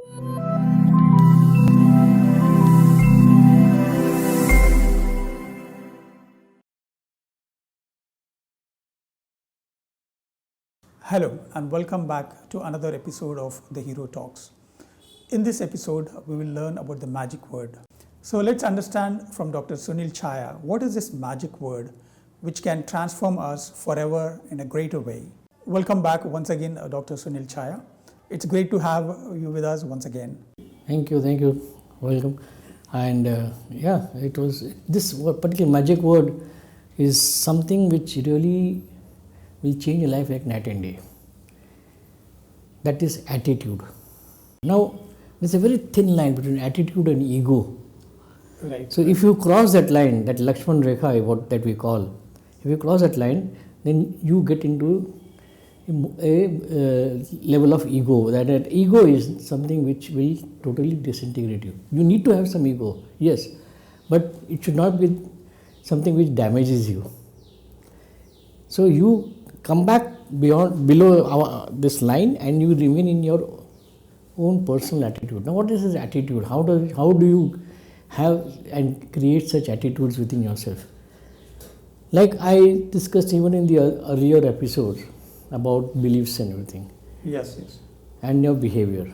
Hello and welcome back to another episode of The Hero Talks. In this episode, we will learn about the magic word. So let's understand from Dr. Sunil Chhaya, what is this magic word which can transform us forever in a greater way. Welcome back once again, Dr. Sunil Chhaya. It's great to have you with us once again. Thank you, welcome. And it was this particular magic word is something which really will change your life like night and day. That is attitude. Now, there's a very thin line between attitude and ego. Right. So if you cross that line, that Lakshman Rekha, that we call, if you cross that line, then you get into a level of ego. That ego is something which will totally disintegrate you. You need to have some ego, yes, but it should not be something which damages you. So you come back below this line and you remain in your own personal attitude. Now what is this attitude? How do you have and create such attitudes within yourself? Like I discussed even in the earlier episodes about beliefs and everything. Yes. And your behavior.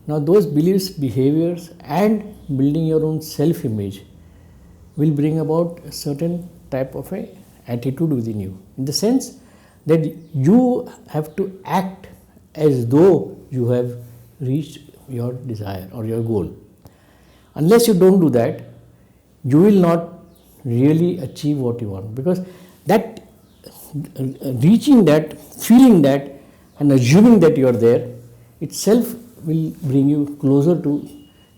Now those beliefs, behaviors and building your own self-image will bring about a certain type of a attitude within you. In the sense that you have to act as though you have reached your desire or your goal. Unless you don't do that, you will not really achieve what you want, because that reaching that, feeling that and assuming that you are there itself will bring you closer to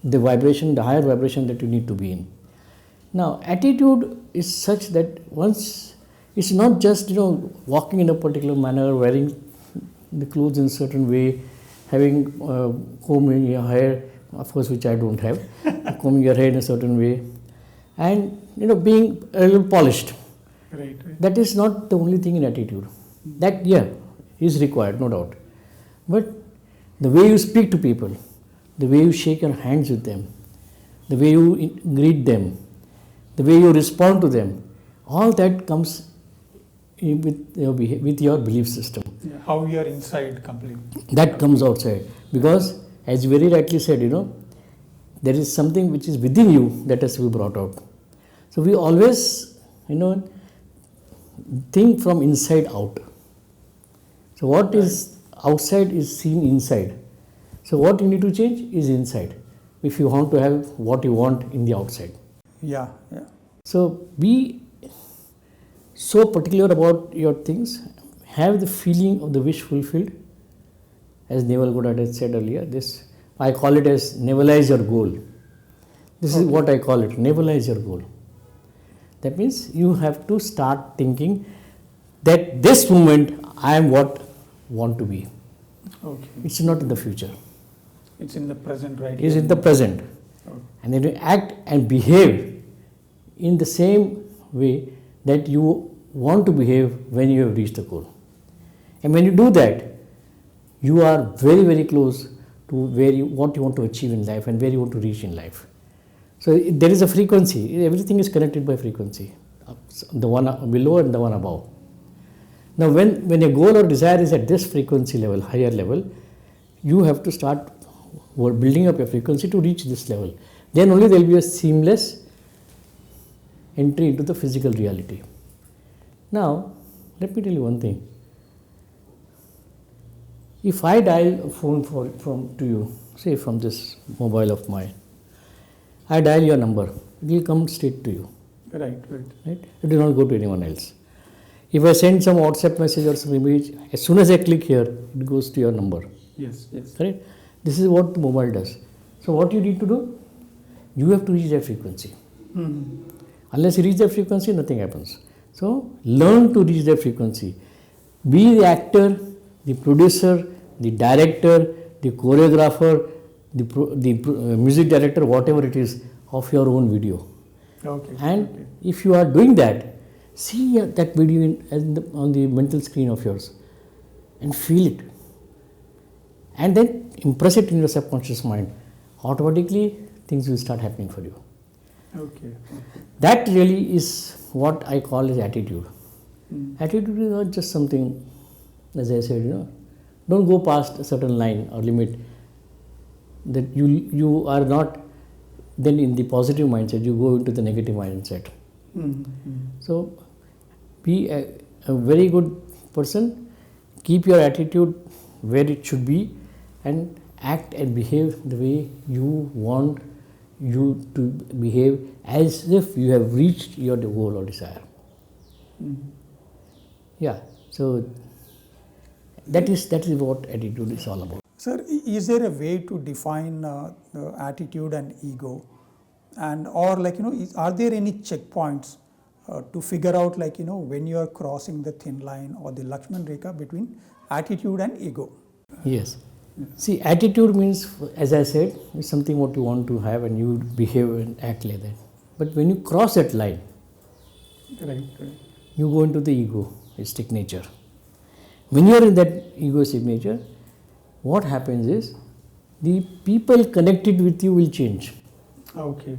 the vibration, the higher vibration that you need to be in. Now attitude is such that once it's not just walking in a particular manner, wearing the clothes in a certain way, having combing your hair, of course, which I don't have, combing your hair in a certain way, and being a little polished. Right. That is not the only thing in attitude. That is required, no doubt. But the way you speak to people, the way you shake your hands with them, the way you greet them, the way you respond to them, all that comes with your belief system. Yeah, how you are inside completely. That comes outside, because as you very rightly said, there is something which is within you that has to be brought out. So we always think from inside out. So what is outside is seen inside. So what you need to change is inside if you want to have what you want in the outside. Yeah. So be so particular about your things, have the feeling of the wish fulfilled. As Naval Goddard had said earlier, I call it as navalize your goal. This is what I call it, navalize your goal. That means you have to start thinking that this moment I am what want to be. Okay. It's not in the future. It's in the present, right? It is in the present. Okay. And then you act and behave in the same way that you want to behave when you have reached the goal. And when you do that, you are very, very close to what you want to achieve in life and where you want to reach in life. So there is a frequency. Everything is connected by frequency. The one below and the one above. Now when a goal or desire is at this frequency level, higher level, you have to start building up your frequency to reach this level. Then only there will be a seamless entry into the physical reality. Now, let me tell you one thing. If I dial a phone to you, say from this mobile of mine, I dial your number, it will come straight to you. Right. It will not go to anyone else. If I send some WhatsApp message or some image, as soon as I click here, it goes to your number. Yes. Correct? This is what the mobile does. So what you need to do? You have to reach that frequency. Mm-hmm. Unless you reach that frequency, nothing happens. So learn to reach that frequency. Be the actor, the producer, the director, the choreographer, the music director, whatever it is, of your own video. Okay. And if you are doing that, see that video on the mental screen of yours and feel it. and then impress it in your subconscious mind, automatically things will start happening for you. Okay. That really is what I call as attitude. Attitude is not just something, as I said, don't go past a certain line or limit that you are not then in the positive mindset, you go into the negative mindset. So be a very good person, keep your attitude where it should be, and act and behave the way you want you to behave, as if you have reached your goal or desire. Yeah, so that is what attitude is all about. Sir, is there a way to define the attitude and ego? And or are there any checkpoints to figure out when you are crossing the thin line or the Lakshman Rekha between attitude and ego? Yes. See, attitude means, as I said, is something what you want to have and you behave and act like that. But when you cross that line, Right. you go into the egoistic nature. When you are in that egoistic nature, what happens is the people connected with you will change. Okay.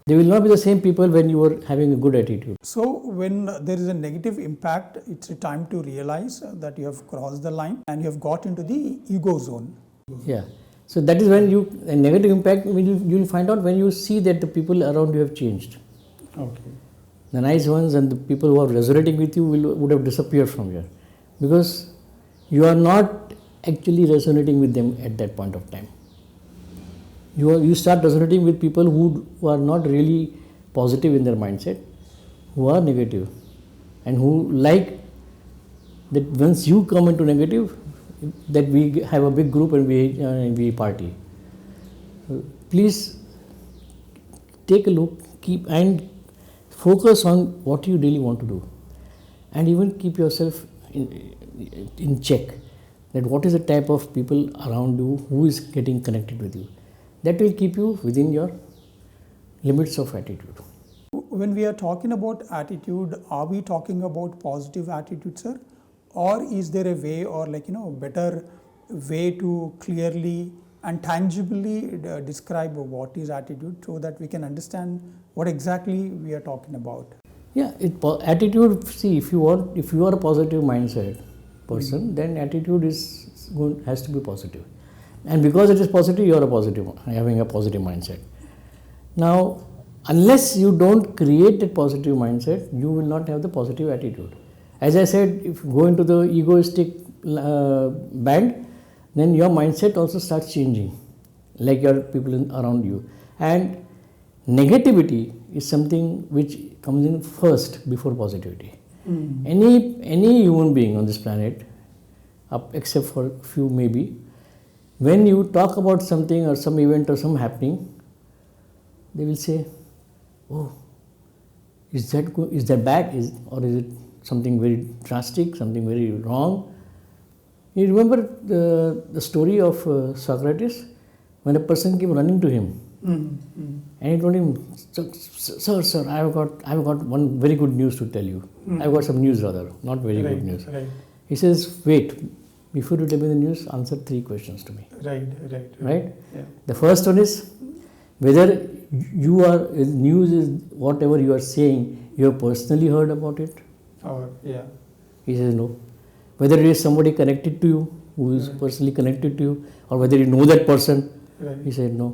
They will not be the same people when you are having a good attitude. So when there is a negative impact, it's a time to realize that you have crossed the line and you have got into the ego zone. Yeah. So that is when a negative impact, you will find out when you see that the people around you have changed. Okay. The nice ones and the people who are resonating with you would have disappeared from here, because you are not actually resonating with them at that point of time. You start resonating with people who are not really positive in their mindset, who are negative, and who like that once you come into negative, that we have a big group and we party. Please take a look, keep and focus on what you really want to do, and even keep yourself in check, that what is the type of people around you who is getting connected with you. That will keep you within your limits of attitude. When we are talking about attitude, are we talking about positive attitude, sir? Or is there a way or better way to clearly and tangibly describe what is attitude so that we can understand what exactly we are talking about? Yeah, attitude, see, if you are a positive mindset person, then attitude has to be positive. And because it is positive, you are having a positive mindset. Now, unless you don't create a positive mindset, you will not have the positive attitude. As I said, if you go into the egoistic band, then your mindset also starts changing, like your people around you. And negativity is something which comes in first before positivity. Any human being on this planet, except for few maybe, when you talk about something or some event or some happening, they will say, "Oh, is that bad? Or is it something very drastic, something very wrong?" You remember the story of Socrates, when a person came running to him, and he told him, "Sir, I have got one very good news to tell you. I have got some news rather, not very good news." Right. He says, "Wait, before you tell me the news, answer 3 questions to me." Right? Yeah. The first one is whether news is whatever you are saying, you have personally heard about it. Or yeah. He says no. Whether it is somebody connected to you, who is personally connected to you, or whether you know that person. Right. He said no.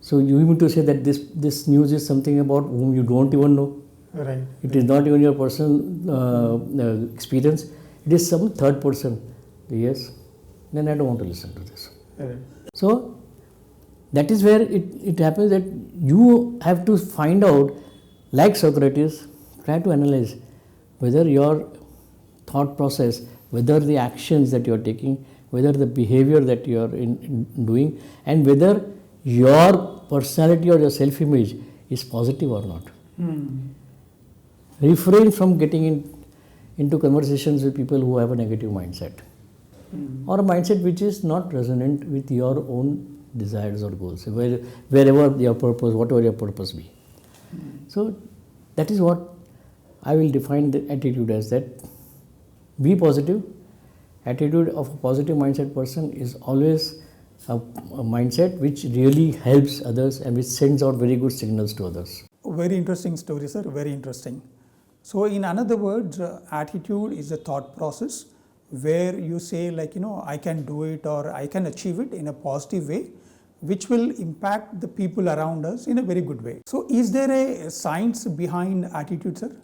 So you mean to say that this news is something about whom you don't even know? Right. It is not even your personal experience. It is some third person. Yes. Then I don't want to listen to this. Right. So that is where it happens that you have to find out, like Socrates, try to analyze whether your thought process, whether the actions that you are taking, whether the behavior that you are doing, and whether your personality or your self-image is positive or not. Refrain from getting into conversations with people who have a negative mindset, or a mindset which is not resonant with your own desires or goals, wherever your purpose, whatever your purpose be. So that is what I will define the attitude as, that be positive attitude of a positive mindset person is always a mindset which really helps others and which sends out very good signals to others. Very interesting story, sir. Very interesting. So, in other words, attitude is a thought process where you say, like, I can do it or I can achieve it in a positive way, which will impact the people around us in a very good way. So, is there a science behind attitude, sir?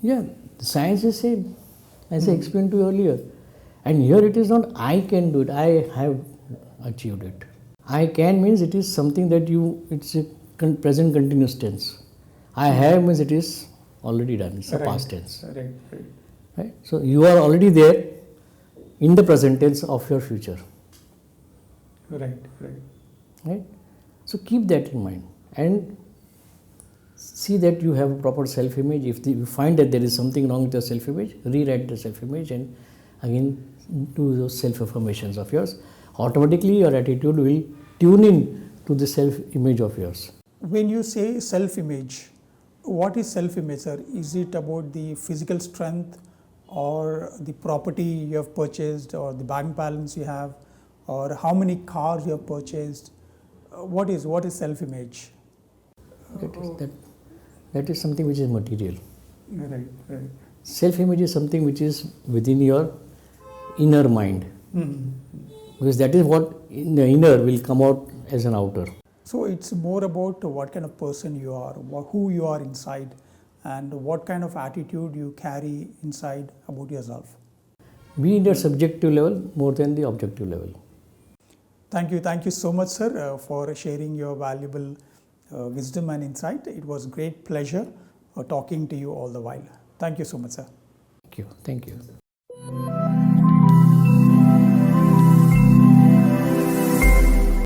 Yeah, the science is same as I explained to you earlier. And here it is not I can do it, I have achieved it. I can means it is something that it's a present continuous tense. I have means it is already done, it's a past tense. Right? So you are already there in the present tense of your future. Right? So keep that in mind and see that you have a proper self-image. If you find that there is something wrong with your self-image, rewrite the self-image and again do those self-affirmations of yours. Automatically your attitude will tune in to the self-image of yours. When you say self-image, what is self-image, sir? Is it about the physical strength or the property you have purchased or the bank balance you have or how many cars you have purchased? What is self-image? That is something which is material. Right. Self-image is something which is within your inner mind. Because that is what in the inner will come out as an outer. So it's more about what kind of person you are, who you are inside, and what kind of attitude you carry inside about yourself. Be in the subjective level more than the objective level. Thank you so much, sir, for sharing your valuable wisdom and insight. It was great pleasure talking to you all the while. Thank you so much, sir. Thank you.